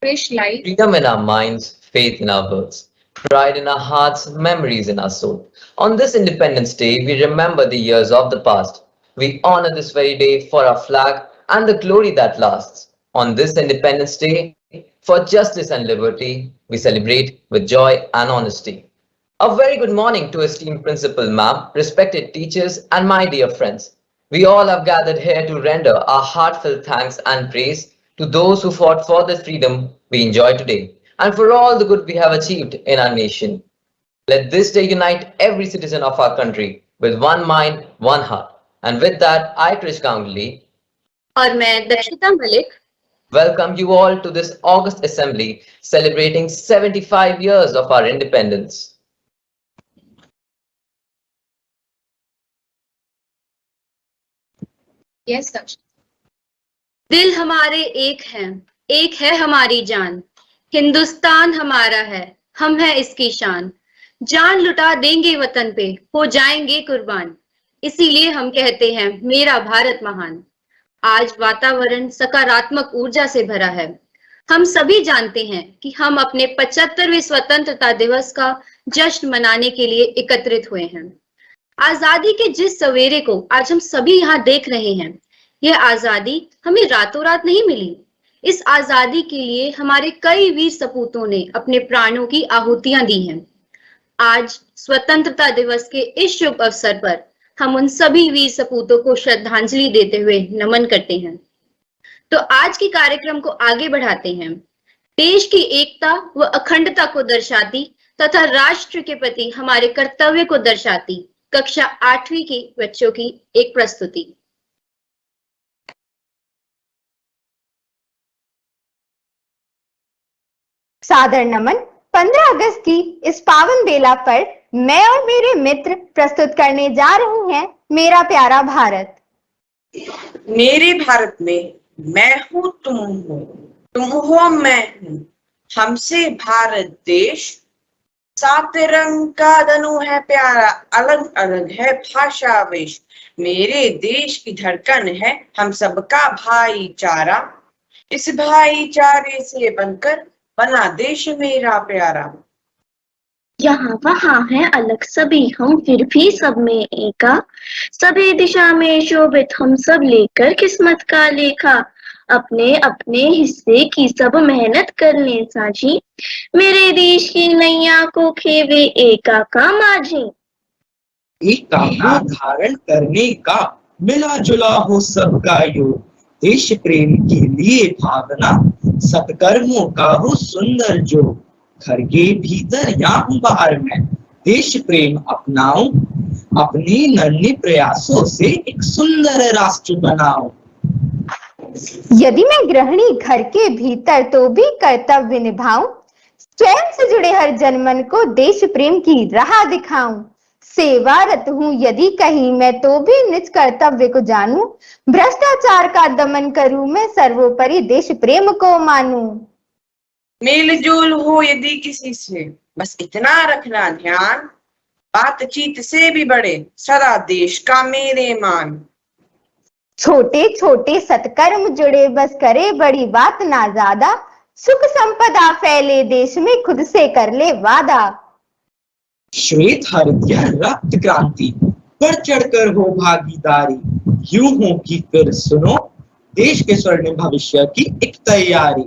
fresh light. Freedom in our minds, faith in our words, pride in our hearts, memories in our soul. On this Independence Day, we remember the years of the past. We honor this very day for our flag and the glory that lasts. On this Independence Day, for justice and liberty, we celebrate with joy and honesty. A very good morning to esteemed principal, ma'am, respected teachers, and my dear friends. We all have gathered here to render our heartfelt thanks and praise to those who fought for the freedom we enjoy today and for all the good we have achieved in our nation. Let this day unite every citizen of our country with one mind, one heart. And with that, I, Krish Ganguly, और मैं Dakshita Malik welcome you all to this August Assembly celebrating 75 years of our independence. Yes, Dakshita. दिल हमारे एक है हमारी जान। हिंदुस्तान हमारा है, हम है इसकी शान। जान लुटा देंगे वतन पे, हो जाएंगे कुर्बान। इसीलिए हम कहते हैं मेरा भारत महान। आज वातावरण सकारात्मक ऊर्जा से भरा है। हम सभी जानते हैं कि हम अपने 75वें स्वतंत्रता दिवस का जश्न मनाने के लिए एकत्रित हुए हैं। आजादी के जिस सवेरे को आज हम सभी यहाँ देख रहे हैं, यह आजादी हमें रातों रात नहीं मिली। इस आजादी के लिए हमारे कई वीर सपूतों ने अपने प्राणों की आहुतियां दी हैं। आज स्वतंत्रता दिवस के इस शुभ अवसर पर हम उन सभी वीर सपूतों को श्रद्धांजलि देते हुए नमन करते हैं। तो आज के कार्यक्रम को आगे बढ़ाते हैं। देश की एकता व अखंडता को दर्शाती तथा राष्ट्र के प्रति हमारे कर्तव्य को दर्शाती कक्षा 8वीं के बच्चों की एक प्रस्तुति। सादर नमन। 15 अगस्त की इस पावन बेला पर मैं और मेरे मित्र प्रस्तुत करने जा रहे हैं मेरा प्यारा भारत। मेरे भारत में मैं हूँ, तुम हो मैं हूँ, हमसे भारत देश। 7 रंग का धनु है प्यारा, अलग अलग है भाषा वेश। मेरे देश की धड़कन है हम सबका भाईचारा। इस भाईचारे से बनकर बना देश मेरा प्यारा। यहाँ वहाँ है अलग सभी, हम फिर भी सब में एका। सभी दिशा में शोभित हम सब लेकर किस्मत का लेखा। अपने अपने हिस्से की सब मेहनत कर ले साझी। मेरे देश की नैया को खेवे एका का माझी। एकता को धारण करने का मिला जुला हो सबका योग। देश प्रेम के लिए भावना, सत्कर्मों का हो सुंदर जो। घर के भीतर या बाहर में देश प्रेम अपनाओ। अपने नन्हे प्रयासों से एक सुंदर राष्ट्र बनाओ। यदि मैं गृहिणी घर के भीतर तो भी कर्तव्य निभाऊं। स्वयं से जुड़े हर जनमन को देश प्रेम की राह दिखाऊं। सेवारत हूँ यदि कहीं मैं तो भी निज कर्तव्य को जानूं। भ्रष्टाचार का दमन करूं मैं, सर्वोपरि देश प्रेम को मानूं। मेल जोल हो यदि किसी से, बस इतना रखना ध्यान। बातचीत से भी बड़े सदा देश का मेरे मान। छोटे छोटे सत्कर्म जुड़े बस करे बड़ी बात ना ज्यादा। सुख संपदा फैले देश में खुद से कर ले वादा। श्वेत हरित रक्त क्रांति बढ़ चढ़कर हो भागीदारी। यूं हो कि फिर सुनो देश के स्वर्णिम भविष्य की एक तैयारी।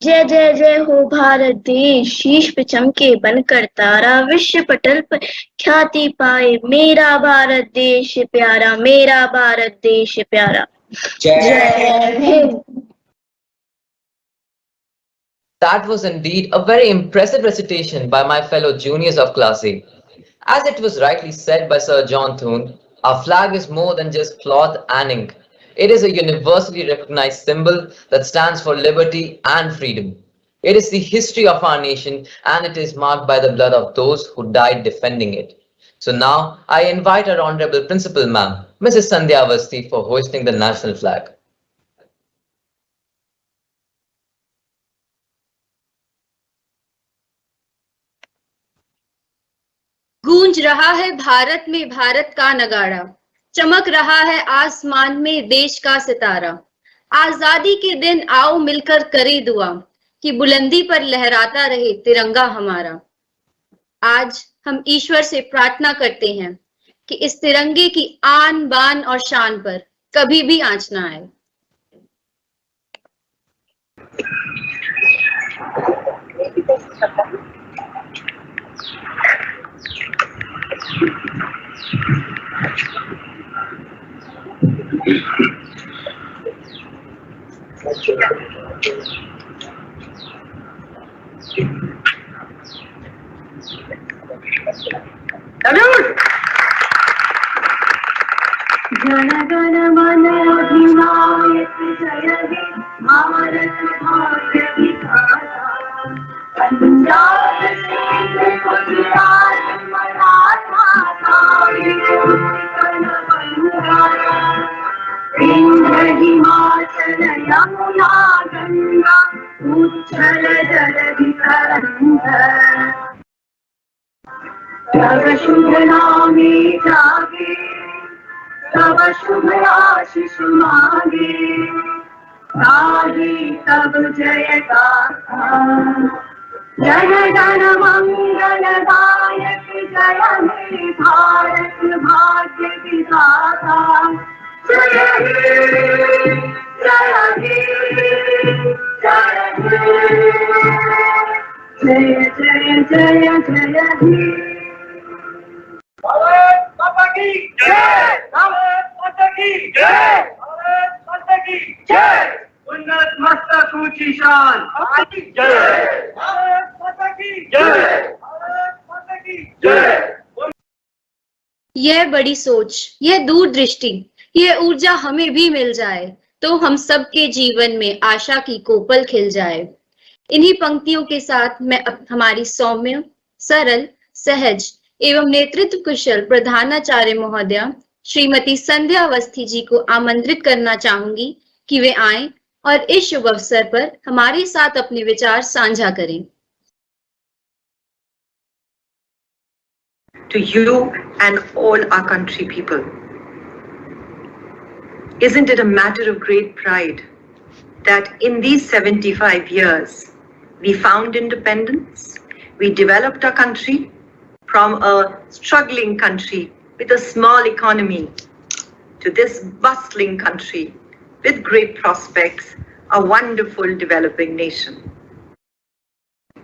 जय जय जय हो भारत देश, शीश पे चमके बनकर तारा। विश्व पटल पर ख्याति पाए मेरा भारत देश प्यारा, मेरा भारत देश प्यारा। जय Hind. That was indeed a very impressive recitation by my fellow juniors of Class A. As it was rightly said by Sir John Thune, our flag is more than just cloth and ink. It is a universally recognized symbol that stands for liberty and freedom. It is the history of our nation and it is marked by the blood of those who died defending it. So now I invite our Honorable Principal Ma'am, Mrs. Sandhya Avasthi, for hoisting the national flag. गूंज रहा है भारत में भारत का नगाड़ा। चमक रहा है आसमान में देश का सितारा। आजादी के दिन आओ मिलकर करे दुआ। कि बुलंदी पर लहराता रहे तिरंगा हमारा। आज हम ईश्वर से प्रार्थना करते हैं कि इस तिरंगे की आन बान और शान पर कभी भी आंच ना आए। जन गण मन अधिनायक जय हे भारत भाग्य विधाता। पंजाब सिंध गुजरात मराठा उत्कल बंगाल विंध्य हिमाचल यमुना गंगा उच्छल जलधि तरंग। तव शुभ नामे जागे तव शुभ आशीष मांगे गाहे तब जय गाथा। जन गण मंगल दायक जय हे भारत भाग्य विधाता। जय हे जय हे जय जय जय जय हे। भारत माता की जय। भारत माता की जय। भारत माता की जय। उन्नत मस्तक ऊंची शान की जय। भारत माता की जय। भारत माता की जय। यह बड़ी सोच, यह दूरदृष्टि, यह ऊर्जा हमें भी मिल जाए तो हम सबके जीवन में आशा की कोपल खिल जाए। इन्हीं पंक्तियों के साथ मैं हमारी सौम्य, सरल, सहज एवं नेतृत्व कुशल प्रधानाचार्य महोदया श्रीमती संध्या अवस्थी जी को आमंत्रित करना चाहूंगी कि वे आएं और इस शुभ अवसर पर हमारे साथ अपने विचार साझा करें। To you and all our country people. Isn't it a matter of great pride that in these 75 years we found independence, we developed our country from a struggling country with a small economy to this bustling country with great prospects, a wonderful developing nation.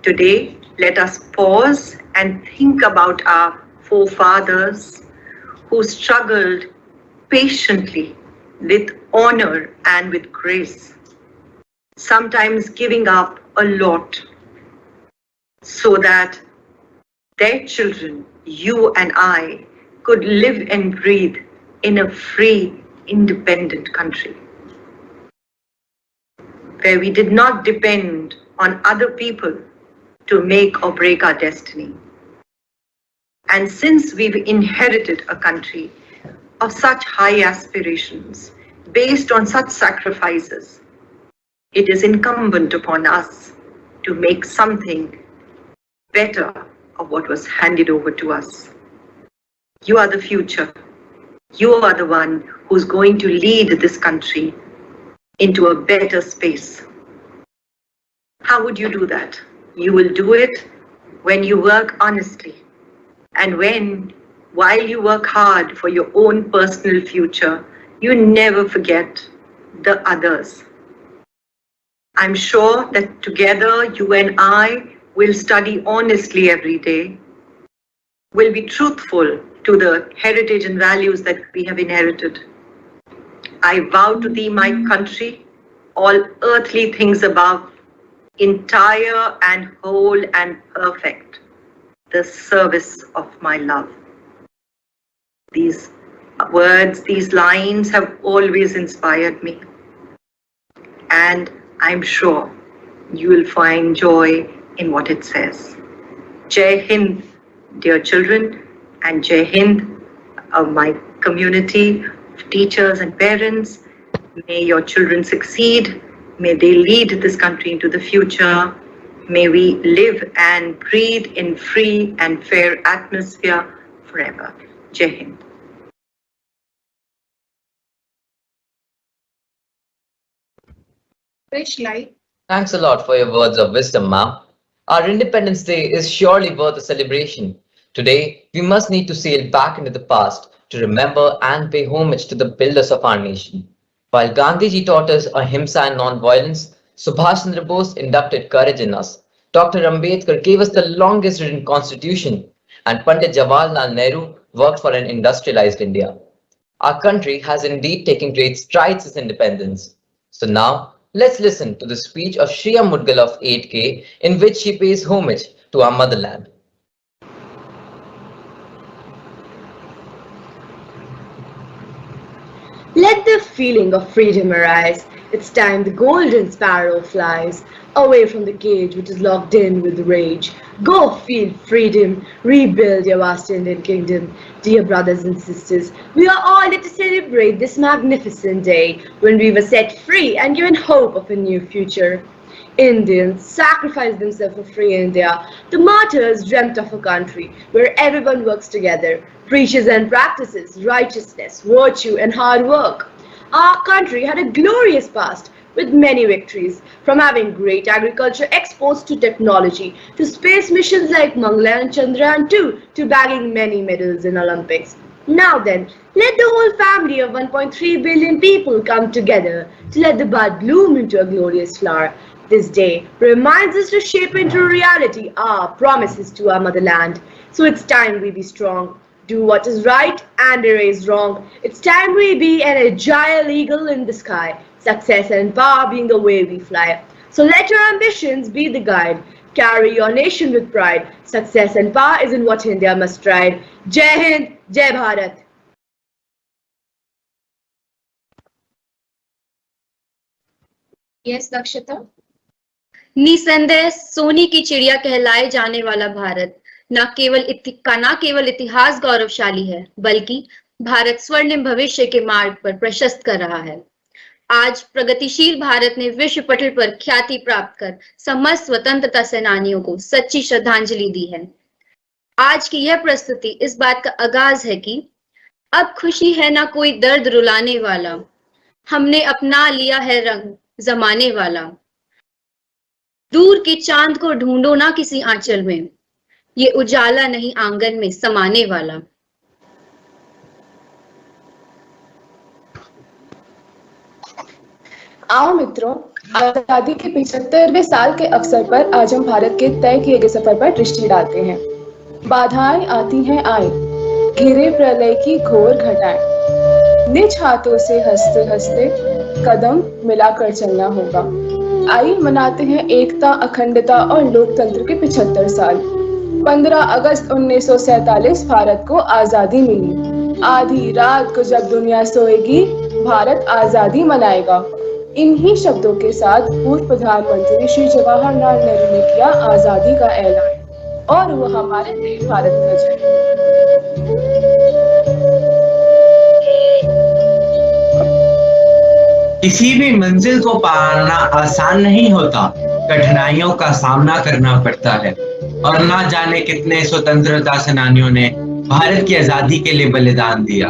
Today, let us pause and think about our forefathers who struggled patiently with honor and with grace, sometimes giving up a lot so that their children, you and I, could live and breathe in a free, independent country where we did not depend on other people to make or break our destiny. And since we've inherited a country of such high aspirations, based on such sacrifices, it is incumbent upon us to make something better of what was handed over to us. You are the future. You are the one who's going to lead this country into a better space. How would you do that? You will do it when you work honestly, and when, while you work hard for your own personal future, you never forget the others. I'm sure that together you and I will study honestly every day, will be truthful to the heritage and values that we have inherited. I vow to thee, my country, all earthly things above, entire and whole and perfect, the service of my love. These words, these lines have always inspired me, and I'm sure you will find joy in what it says. Jai Hind, dear children, and Jai Hind, my community of teachers and parents. May your children succeed. May they lead this country into the future. May we live and breathe in free and fair atmosphere forever. Jai Hind. Fresh light Thanks a lot for your words of wisdom, ma'am. Our Independence Day is surely worth a celebration. Today, we must need to sail back into the past to remember and pay homage to the builders of our nation. While Gandhiji taught us ahimsa and non-violence, Subhash Chandra Bose inducted courage in us. Dr. Ambedkar gave us the longest written constitution, and Pandit Jawaharlal Nehru worked for an industrialized India. Our country has indeed taken great strides since independence. So now, let's listen to the speech of Shriya Mudgal of 8K, in which she pays homage to our motherland. Let the feeling of freedom arise. It's time the golden sparrow flies away from the cage which is locked in with rage. Go feel freedom, rebuild your vast Indian kingdom. Dear brothers and sisters, we are all here to celebrate this magnificent day when we were set free and given hope of a new future. Indians sacrificed themselves for free India. The martyrs dreamt of a country where everyone works together, preaches and practices righteousness, virtue and hard work. Our country had a glorious past with many victories, from having great agriculture exports to technology, to space missions like Mangala and Chandrayaan 2, to bagging many medals in Olympics. Now then, let the whole family of 1.3 billion people come together to let the bud bloom into a glorious flower. This day reminds us to shape into reality our promises to our motherland. So it's time we be strong, do what is right and erase wrong. It's time we be an agile eagle in the sky, success and power being the way we fly. So let your ambitions be the guide. Carry your nation with pride. Success and power is in what India must strive. Jai Hind, Jai Bharat. Yes, Dakshita. निसंदेह सोने की चिड़िया कहलाए जाने वाला भारत न केवल इतिहास गौरवशाली है, बल्कि भारत स्वर्णिम भविष्य के मार्ग पर प्रशस्त कर रहा है। आज प्रगतिशील भारत ने विश्व पटल पर ख्याति प्राप्त कर समस्त स्वतंत्रता सेनानियों को सच्ची श्रद्धांजलि दी है। आज की यह प्रस्तुति इस बात का आगाज है कि अब खुशी है ना कोई दर्द रुलाने वाला, हमने अपना लिया है रंग जमाने वाला। दूर के चांद को ढूंढो ना किसी आंचल में, ये उजाला नहीं आंगन में समाने वाला। आओ मित्रों, आजादी के 75वें साल के अवसर पर आज हम भारत के तय किए गए सफर पर दृष्टि डालते हैं। बाधाएं आती हैं आए, घिरे प्रलय की घोर घटाएं, निज हाथों से हंसते हंसते कदम मिलाकर चलना होगा। आई मनाते हैं एकता, अखंडता और लोकतंत्र के 75 साल। 15 अगस्त 1947 भारत को आजादी मिली। आधी रात को जब दुनिया सोएगी, भारत आजादी मनाएगा। इन्हीं शब्दों के साथ पूर्व प्रधानमंत्री श्री जवाहरलाल नेहरू ने किया आजादी का ऐलान, और वो हमारे नए भारत ध्वज है। किसी भी मंजिल को पाना आसान नहीं होता, कठिनाइयों का सामना करना पड़ता है, और ना जाने कितने स्वतंत्रता सेनानियों ने भारत की आजादी के लिए बलिदान दिया।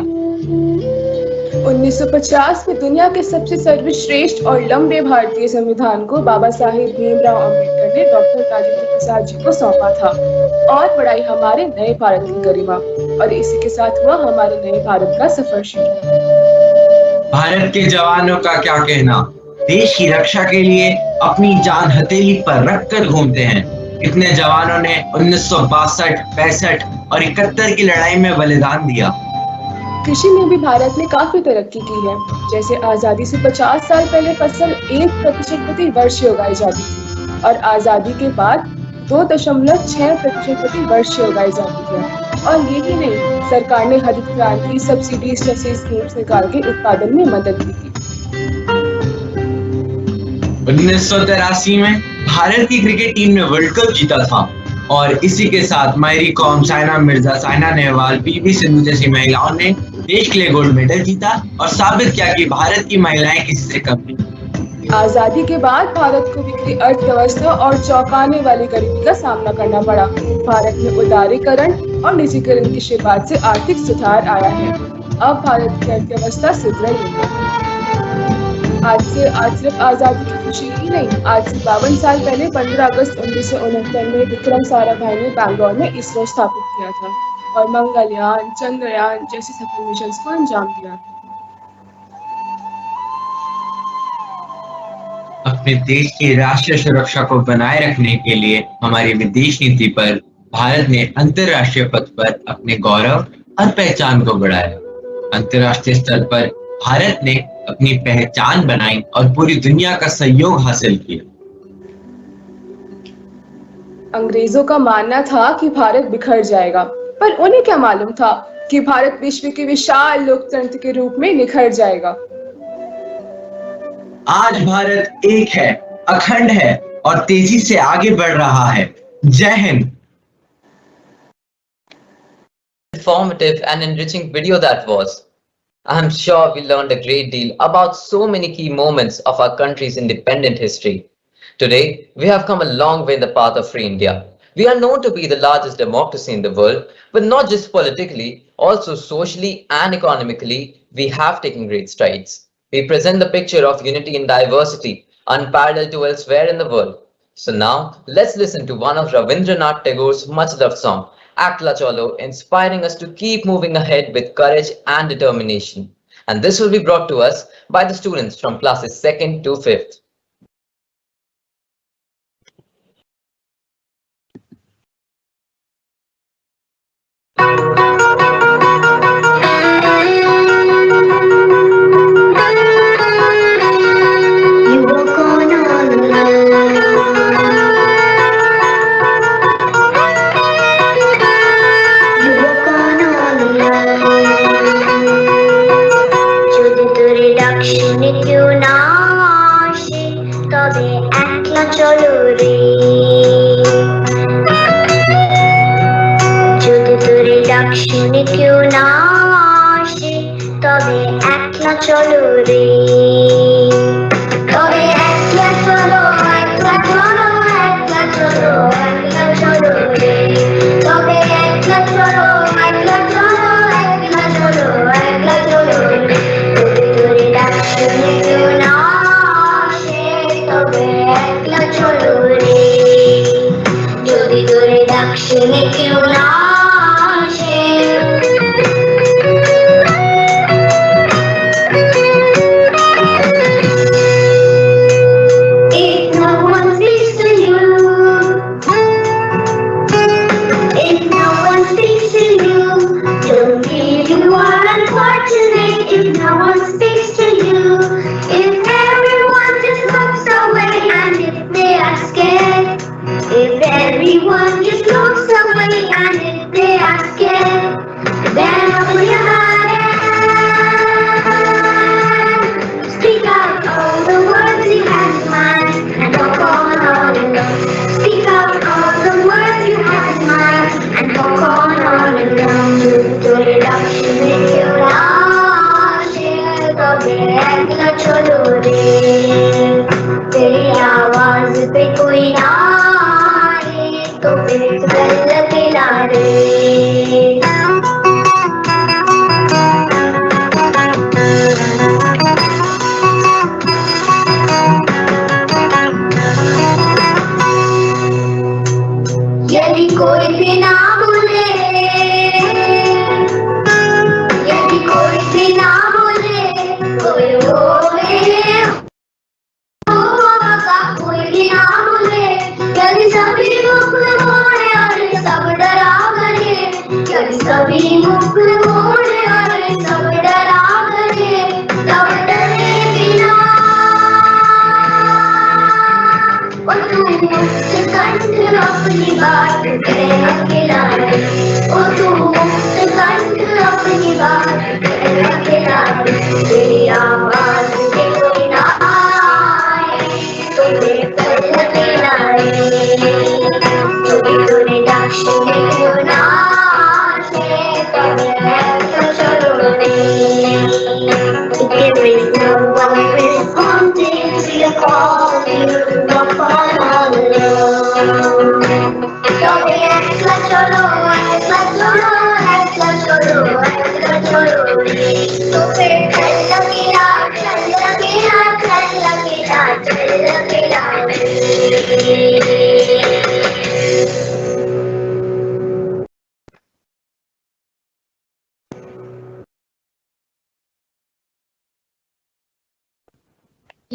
1950 में दुनिया के सबसे सर्वश्रेष्ठ और लंबे भारतीय संविधान को बाबा साहेब भीमराव अम्बेडकर ने डॉक्टर राजेंद्र प्रसाद जी को सौंपा था, और बढ़ाई हमारे नए भारत की गरिमा, और इसी के साथ हुआ हमारे नए भारत का सफर शुरू। भारत के जवानों का क्या कहना, देश की रक्षा के लिए अपनी जान हथेली पर रख कर घूमते हैं। इतने जवानों ने 1962, 65 और 71 की लड़ाई में बलिदान दिया। कृषि में भी भारत ने काफी तरक्की की है। जैसे आजादी से 50 साल पहले फसल 1% प्रति वर्ष उगाई जाती थी, और आजादी के बाद 2.6% प्रति वर्ष उगाई जाती है। और यही नहीं, सरकार ने हरित क्रांति, सब्सिडीज जैसे स्कीम्स निकाल के उत्पादन में मदद की थी। 1983 में भारत की क्रिकेट टीम ने वर्ल्ड कप जीता था, और इसी के साथ मैरी कॉम, साइना मिर्जा, साइना नेहवाल, पीवी सिंधु जैसी महिलाओं ने देश के लिए गोल्ड मेडल जीता और साबित किया कि भारत की महिलाएं किसी से कम नहीं। आजादी के बाद भारत को बिगड़ी अर्थव्यवस्था और चौंकाने वाली गरीबी का सामना करना पड़ा। भारत में उदारीकरण और निजीकरण की शुरुआत से आर्थिक सुधार आया है। अब भारत की अर्थव्यवस्था सुधर रही है। आज सिर्फ आजादी की खुशी की नहीं। आज से 52 साल पहले 15 अगस्त 1969 में विक्रम साराभाई ने बैंगलोर में इसरो स्थापित किया था और मंगलयान, चंद्रयान जैसे सफल मिशन को अंजाम दिया। अपने देश की राष्ट्रीय सुरक्षा को बनाए रखने के लिए हमारी विदेश नीति पर भारत ने अंतर्राष्ट्रीय पद पर अपने गौरव और पहचान को बढ़ाया। अंतर्राष्ट्रीय स्तर पर भारत ने अपनी पहचान बनाई और पूरी दुनिया का सहयोग हासिल किया। अंग्रेजों का मानना था कि भारत बिखर जाएगा, पर उन्हें क्या मालूम था कि भारत विश्व के विशाल लोकतंत्र के रूप में निखर जाएगा। आज भारत एक है, अखंड है और तेजी से आगे बढ़ रहा है। जय Hind. Informative and enriching video that was. I'm sure we learned a great deal about so many key moments of our country's independent history. Today, we have come a long way in the path of free India. We are known to be the largest democracy in the world, but not just politically, also socially and economically, we have taken great strides. We present the picture of unity in diversity, unparalleled to elsewhere in the world. So now, let's listen to one of Ravindranath Tagore's much-loved song, Akla Cholo, inspiring us to keep moving ahead with courage and determination. And this will be brought to us by the students from classes 2nd to 5th. तेरी आवाज पे कोई ना आए तो फिर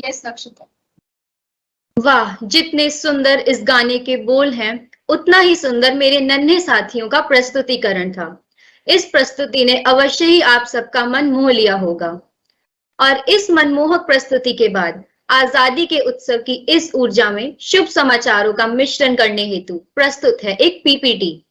yes नक्षत्र। वाह, जितने सुंदर इस गाने के बोल हैं, उतना ही सुंदर मेरे नन्हे साथियों का प्रस्तुतिकरण था। इस प्रस्तुति ने अवश्य ही आप सबका मन मोह लिया होगा। और इस मनमोहक प्रस्तुति के बाद आजादी के उत्सव की इस ऊर्जा में शुभ समाचारों का मिश्रण करने हेतु प्रस्तुत है एक PPT.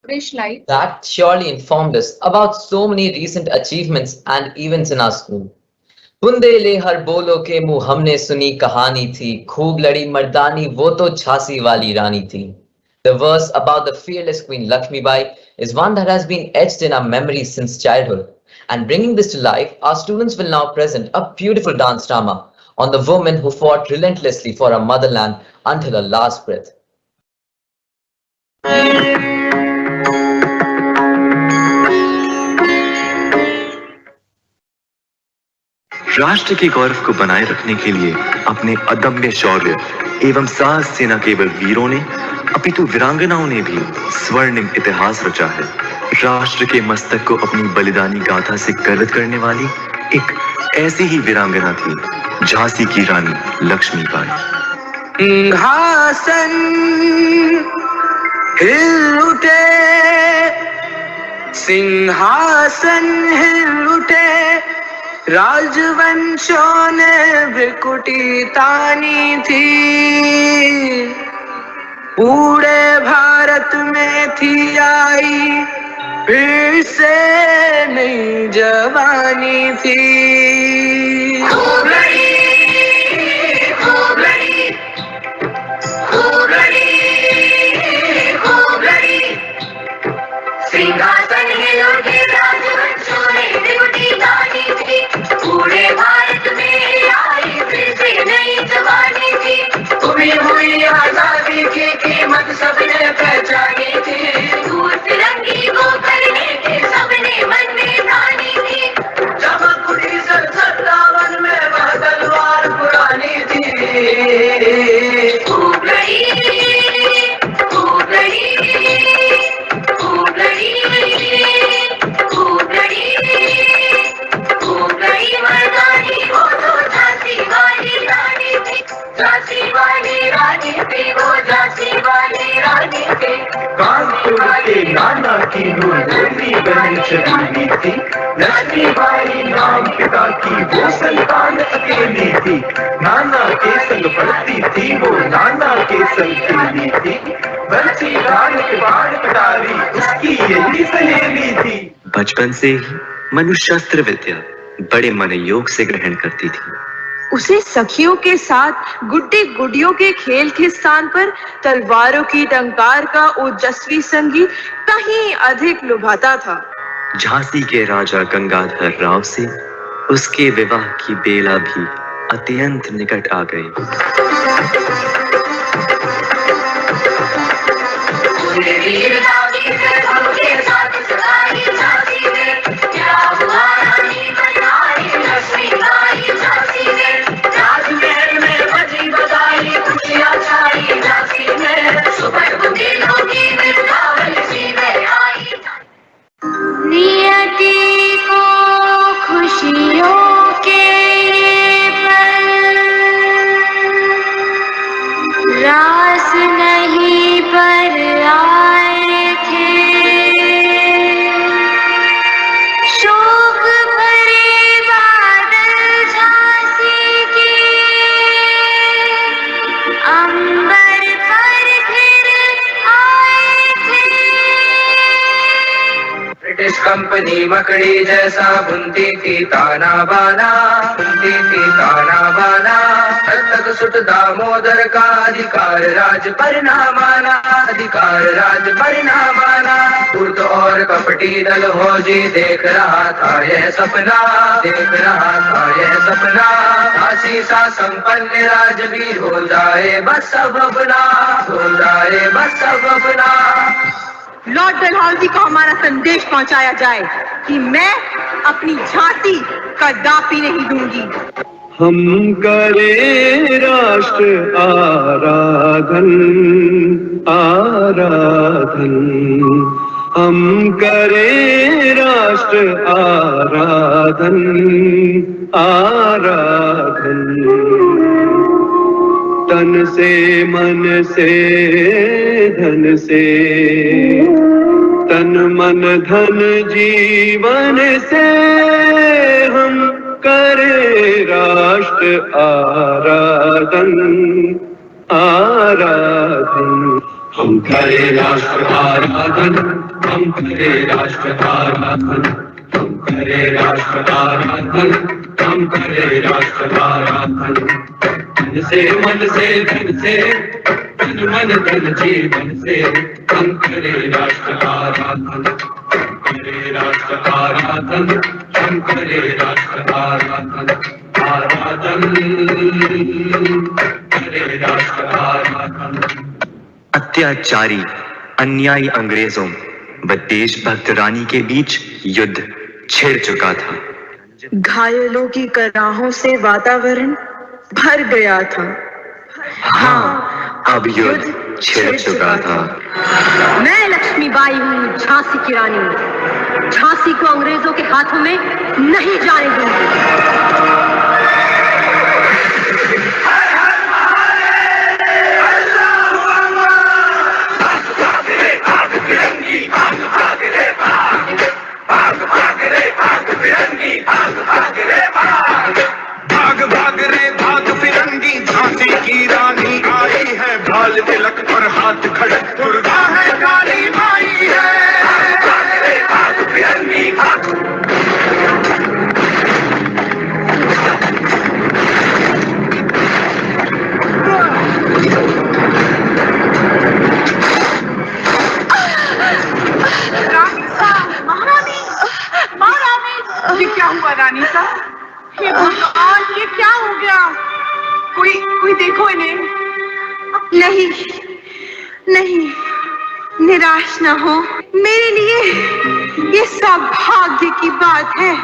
fresh light. That surely informed us about so many recent achievements and events in our school. Bundele हर बोलो के मुंह हमने सुनी कहानी थी, खूब लड़ी मर्दानी वो तो झांसी वाली रानी थी. The verse about the fearless Queen Lakshmi Bai is one that has been etched in our memories since childhood. And bringing this to life, our students will now present a beautiful dance drama on the woman who fought relentlessly for our motherland until her last breath. राष्ट्र के गौरव को बनाए रखने के लिए अपने अदम्य शौर्य एवं साहस से न केवल वीरों ने अपितु वीरांगनाओं ने भी स्वर्णिम इतिहास रचा है. राष्ट्र के मस्तक को अपनी बलिदानी गाथा से गर्वित करने वाली एक ऐसी ही वीरांगना थी झांसी की रानी लक्ष्मीबाई. सिंहासन हिल उठे, सिंहासन हिल उठे, राजवंशों ने भ्रिकुटी तानी थी, पूरे भारत में थी आई फिर से नई जवानी थी. खूब लड़ी, खूब लड़ी, खूब लड़ी, खूब लड़ी, सिंहासन हिल उठे, राजवंशों ने भ्रिकुटी तानी थी, पूरे भारत में आई फिर से नई जवानी थी. तुम्हें हुई आजादी की कीमत सबने पहचानी थी, दूर तिरंगी वो करने के सबने मन में ठानी थी. चमक उठी 57 में वह तलवार पुरानी थी. खूब लड़ी, खूब लड़ी, खूब लड़ी, खूब लड़ी, खूब लड़ी मर्दानी वो तो झांसी वाली रानी थी, झांसी वाली रानी थी, वो झांसी वाली रानी थी. कानपुर के नाना की दूसरी बहन शरीनी थी, लक्ष्मीबाई नाम पिता की वो संतान अकेली थी. नाना के संग पढ़ती थी वो, नाना के संग खेली थी, बच्ची रान के बाढ़ पिटारी उसकी यही सहेली थी. बचपन से ही मनुष्य शस्त्र विद्या बड़े मनोयोग से ग्रहण करती थी. उसे सखियों के साथ गुड्डे गुडियों के खेल के स्थान पर तलवारों की टंकार का ओजस्वी संगीत कहीं अधिक लुभाता था. झांसी के राजा गंगाधर राव से उसके विवाह की बेला भी अत्यंत निकट आ गई. नियति को खुशियों के पल रास नहीं पर आए थे, शोक भरे बादल झांसी के अंबर पर घिर आए थे. ब्रिटिश कंपनी मकड़ी जैसा बुनती थी ताना बाना, बुनती थी ताना बाना, तब तक सुत दामोदर का अधिकार राज पर ना माना, अधिकार राज पर ना माना. उर्द और कपटी दल फौजी देख रहा था यह सपना, देख रहा था यह सपना. झांसी सा संपन्न राजवीर हो जाए बस सब अपना, हो जाए बस सब अपना. लॉर्ड डलहौजी को हमारा संदेश पहुंचाया जाए कि मैं अपनी झांसी कदापि नहीं दूंगी. हम करें राष्ट्र आराधन, आराधन, हम करें राष्ट्र आराधन, आराधन. तन से मन से धन से, तन मन धन जीवन से हम करें राष्ट्र आराधन, आराधन. हम करें राष्ट्र आराधन, हम करे राष्ट्र आराधन, हम करे राष्ट्र आराधन, हम करे राष्ट्र आराधन। धन से मन से धन से धन मन धन जीवन से हम करे राष्ट्र आराधन, करे राष्ट्र आराधन, हम करे राष्ट्र आराधन, आराधन करे राष्ट्र आराधन। अत्याचारी अन्यायी अंग्रेजों व देशभक्त रानी के बीच युद्ध छिड़ चुका था। घायलों की कराहों से वातावरण भर गया था। हाँ, अब युद्ध छिड़ चुका था। मैं लक्ष्मीबाई हूँ, झांसी की रानी। झांसी को अंग्रेजों के हाथों में नहीं जाने दूंगी। भाग भाग रे भाग फिरंगी, झांसी की रानी आई है, भाल तिलक पर हाथ खड़े, दुर्गा है काली माई है। भाग रे भाग फिरंगी, भाग। महारानी, महारानी, ये क्या हुआ रानी साहब? हे भगवान, ये क्या हो गया? कोई देखो इन्हें। नहीं नहीं, निराश ना हो। मेरे लिए ये सौभाग्य की बात है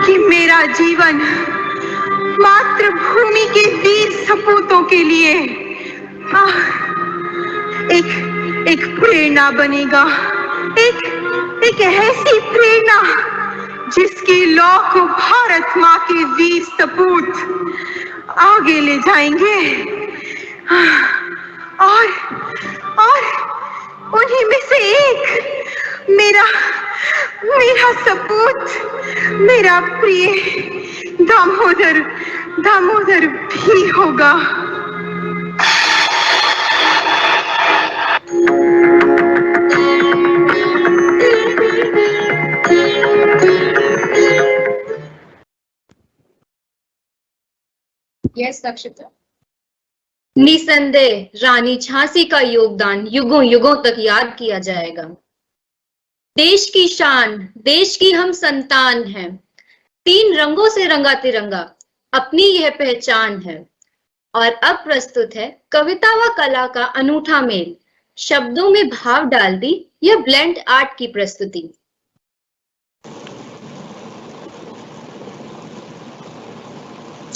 कि मेरा जीवन मातृभूमि के वीर सपूतों के लिए एक प्रेरणा बनेगा। एक ऐसी प्रेरणा जिसकी लौ को भारत माँ के वीर सपूत आगे ले जाएंगे, और उन्हीं में से एक मेरा सपूत, मेरा प्रिय दामोदर भी होगा। यस दक्षिता। निसंदेह रानी झांसी का योगदान युगों युगों तक याद किया जाएगा। देश की शान, देश की हम संतान हैं। 3 रंगों से रंगा तिरंगा अपनी यह पहचान है। और अब प्रस्तुत है कविता व कला का अनूठा मेल। शब्दों में भाव डाल दी यह ब्लेंड आर्ट की प्रस्तुति।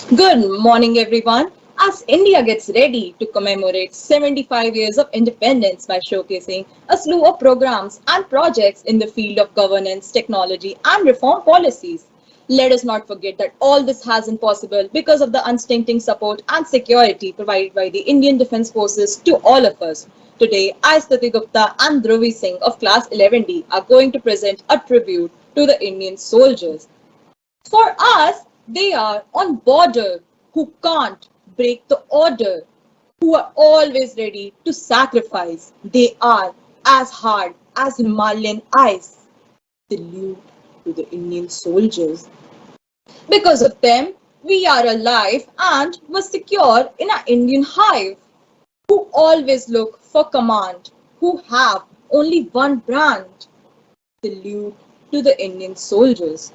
Good morning, everyone. As India gets ready to commemorate 75 years of independence by showcasing a slew of programs and projects in the field of governance, technology, and reform policies, let us not forget that all this has been possible because of the unstinting support and security provided by the Indian Defence Forces to all of us. Today, I, Stuti Gupta, and Dhruvi Singh of Class 11D are going to present a tribute to the Indian soldiers. For us, they are on border who can't break the order, who are always ready to sacrifice. They are as hard as Himalayan ice. Salute to the Indian soldiers. Because of them, we are alive and were secure in our Indian hive, who always look for command, who have only one brand. Salute to the Indian soldiers.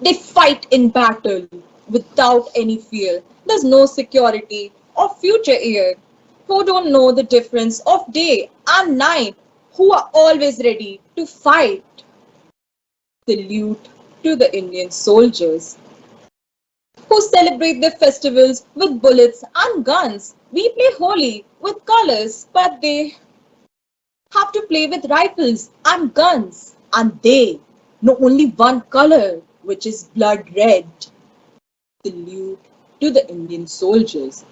They fight in battle without any fear. There's no security or future here. Who don't know the difference of day and night, who are always ready to fight. Salute to the Indian soldiers. Who celebrate their festivals with bullets and guns. We play Holi with colors, but they have to play with rifles and guns. And they know only one color, which is blood red. Salute to the Indian soldiers.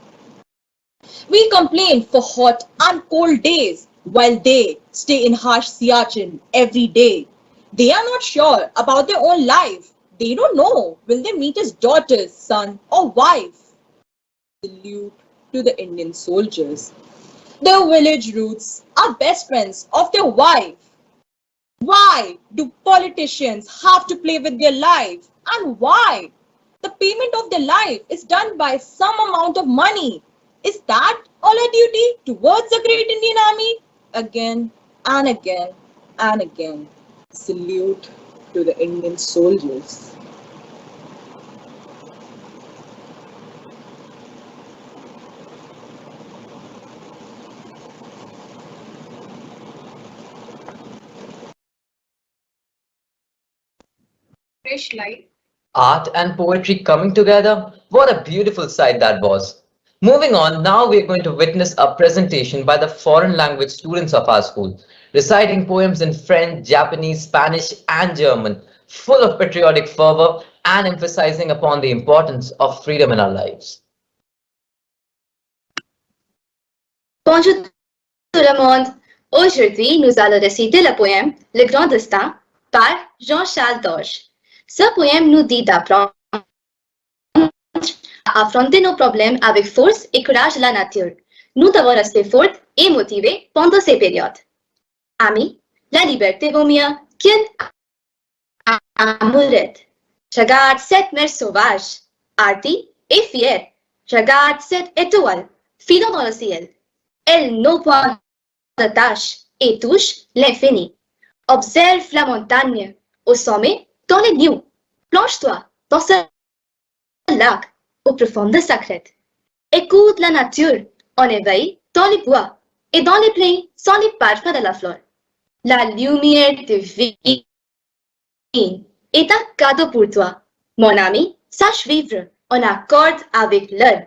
We complain for hot and cold days, while they stay in harsh Siachen every day. They are not sure about their own life. They don't know will they meet his daughter, son or wife. Salute to the Indian soldiers. their village roots, are best friends of their wife. Why do politicians have to play with their life? And why? The payment of their life is done by some amount of money. Is that all our duty towards the great Indian Army? Again and again and again. Salute to the Indian soldiers. Fresh light. Art and poetry coming together? What a beautiful sight that was. Moving on, now we're going to witness a presentation by the foreign language students of our school, reciting poems in French, Japanese, Spanish, and German, full of patriotic fervor and emphasizing upon the importance of freedom in our lives. Bonjour tout le monde. Aujourd'hui, nous allons réciter le poème Le Grand Destin par Jean-Charles Dorge. Ce poème nous dit d'apprendre à affronter nos problèmes avec force et courage de la nature. Nous devons rester forts et motivés pendant ces périodes. Amis, la liberté vaut mieux qu'une amourette. Regarde cette mer sauvage, hardie et fière. Regarde cette étoile, filant dans le ciel. Elle n'a point de tache et touche l'infini. Observe la montagne au sommet, dans les nues. Plonge-toi dans ce lac aux profondes secrètes. Écoute la nature en éveil dans les bois et dans les plaines sans les parfums de la fleur. La lumière divine est un cadeau pour toi. Mon ami, sache vivre en accord avec l'heure.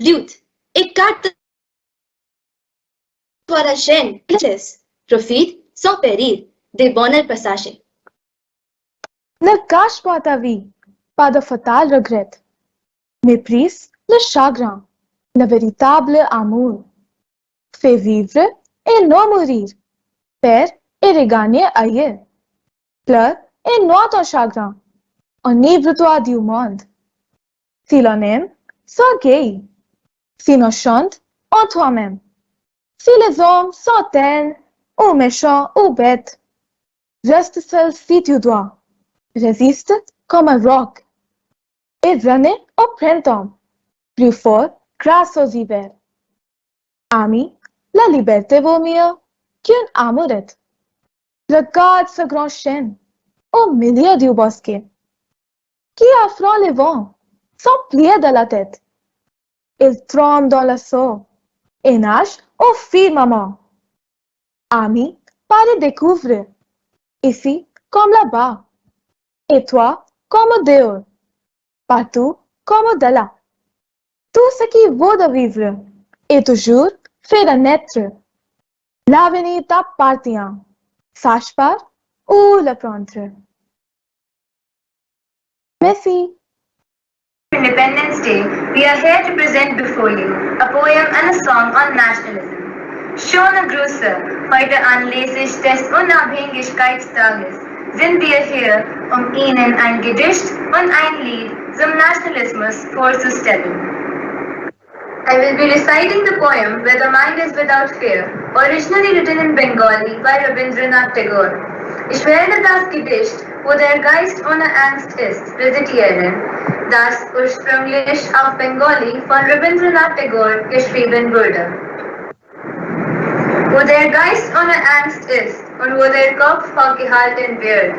Lutte, écarte toi la chaîne, profite sans péril des bonheurs passagers. Ne cache pas ta vie, pas de fatal regret. Méprise le chagrin, le véritable amour. Fais vivre et non mourir. Perds et regagne ailleurs. Pleure et noie ton chagrin. Enivre-toi du monde. Si l'on aime, sois gai. Si l'on chante, en toi-même. Si les hommes sont tels, ou méchants ou bêtes, reste seul si tu dois. Résiste comme un roc. Et venez au printemps, plus fort grâce aux hivers. Ami, la liberté vaut mieux qu'une amourette. Regarde ce grand chêne au milieu du bosquet, qui affronte les vents sans plier de la tête. Il tremble dans le seau et nage au firmament. Ami, pars et découvre, ici comme là-bas, et toi comme dehors, partout comme au-delà. Tout ce qui vaut de vivre est toujours fait de naître. L'avenir t'appartient. Sache pas où le prendre. Merci. Independence Day, we are here to present before you a poem and a song on nationalism. Schöne Grüße, heute anlässlich des Unabhängigkeitstages sind wir hier, Ihnen ein Gedicht und ein Lied zum Nationalismus vorzustellen. I will be reciting the poem Where the Mind is Without Fear, originally written in Bengali by Rabindranath Tagore. Ich werde das Gedicht, wo der Geist ohne Angst ist, rezitieren, das ursprünglich auf Bengali von Rabindranath Tagore geschrieben wurde. Wo der Geist ohne Angst ist und wo der Kopf hochgehalten wird,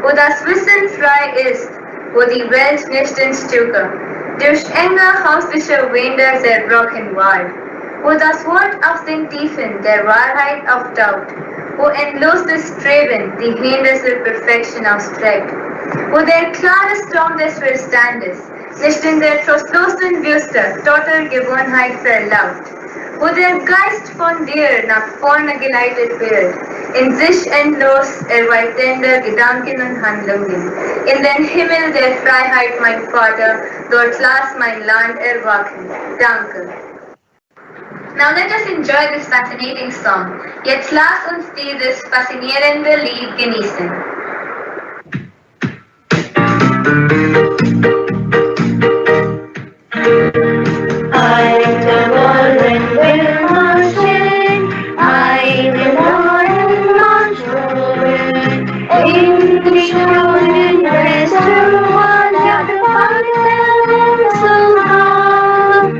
wo das Wissen frei ist, wo die Welt nicht in Stücke, durch enge hausliche Wände zerbrochen war, wo das Wort aus den Tiefen der Wahrheit auftaucht, wo endloses Streben die Hände zur Perfektion ausstreckt, wo der klare Strom des Verstandes nicht in der trostlosen Wüste toter Gewohnheit verlauft, wo der Geist von dir nach vorne geleitet wird, in sich endlos erweiternde Gedanken und Handlungen, in den Himmel der Freiheit, mein Vater, dort lass mein Land erwachen. Danke. Now let us enjoy this fascinating song. Jetzt lass uns dieses faszinierende Lied genießen. I, the Warren, will march in English children, Western one, have to find them so hard.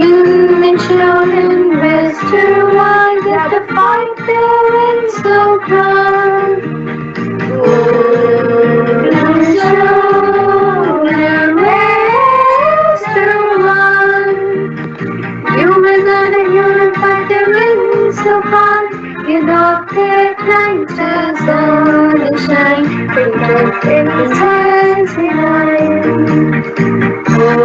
English children, Western one, have to fight them so hard. English children, Western one, you will learn and you will fight them so hard. Get off their climbs as the sun shine, protecting his hands behind. Oh,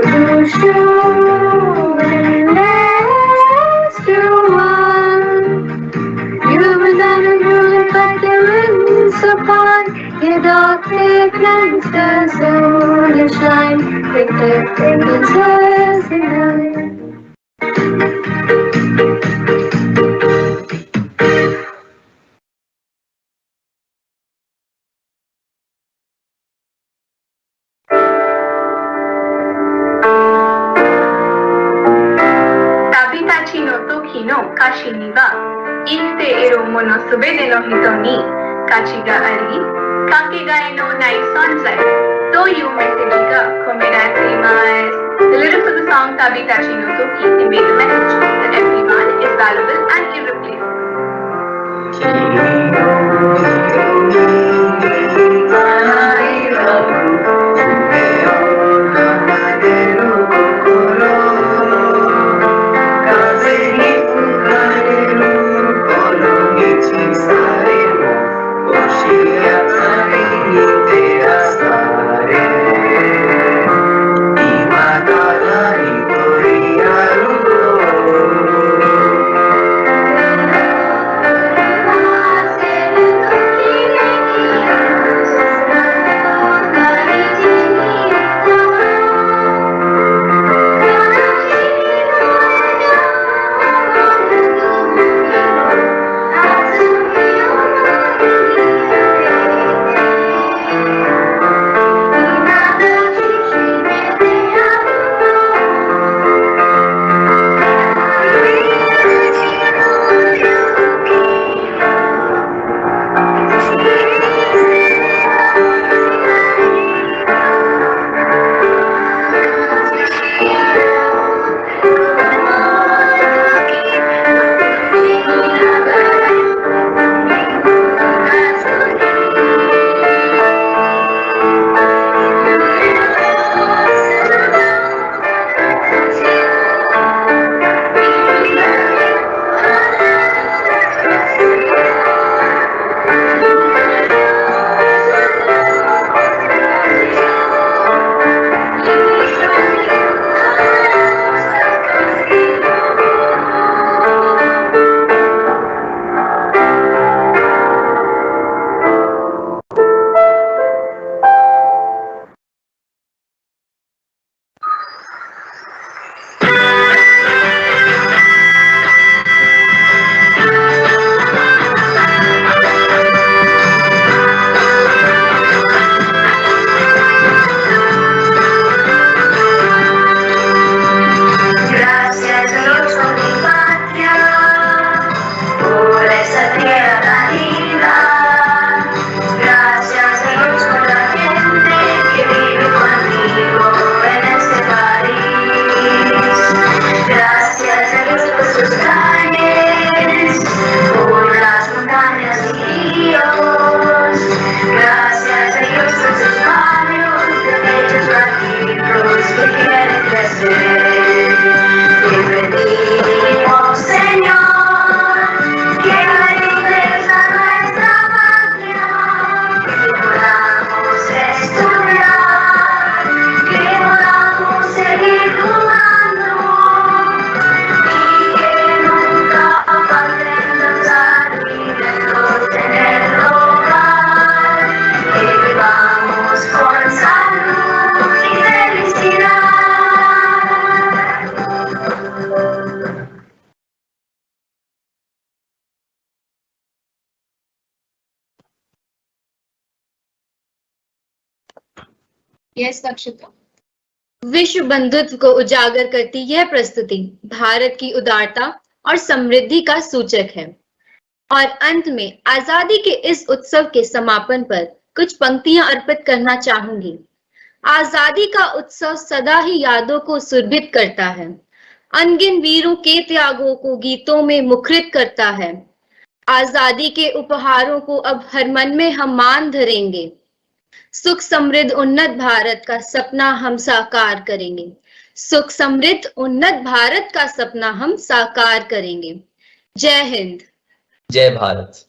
to show and Western one, you will learn and you will fight their wings apart. Get off their climbs as the sun shine, protecting his hands behind. Kashiniwa, Ifte ero mono subede no hito ni kachi ga ari, kakegae no nai sonzai, toyu message ga komerattaimasu. The lyrics of the song Tabitachi no Toki convey the message that everyone is valuable and irreplaceable. Yes Akshata. विश्व बंधुत्व को उजागर करती यह प्रस्तुति भारत की उदारता और समृद्धि का सूचक है। और अंत में आजादी के इस उत्सव के समापन पर कुछ पंक्तियां अर्पित करना चाहूंगी। आजादी का उत्सव सदा ही यादों को सुरभित करता है, अनगिन वीरों के त्यागों को गीतों में मुखरित करता है। आजादी के उपहारों को अब हर मन में हम मान धरेंगे। सुख समृद्ध उन्नत भारत का सपना हम साकार करेंगे। सुख समृद्ध उन्नत भारत का सपना हम साकार करेंगे। जय हिंद। जय भारत।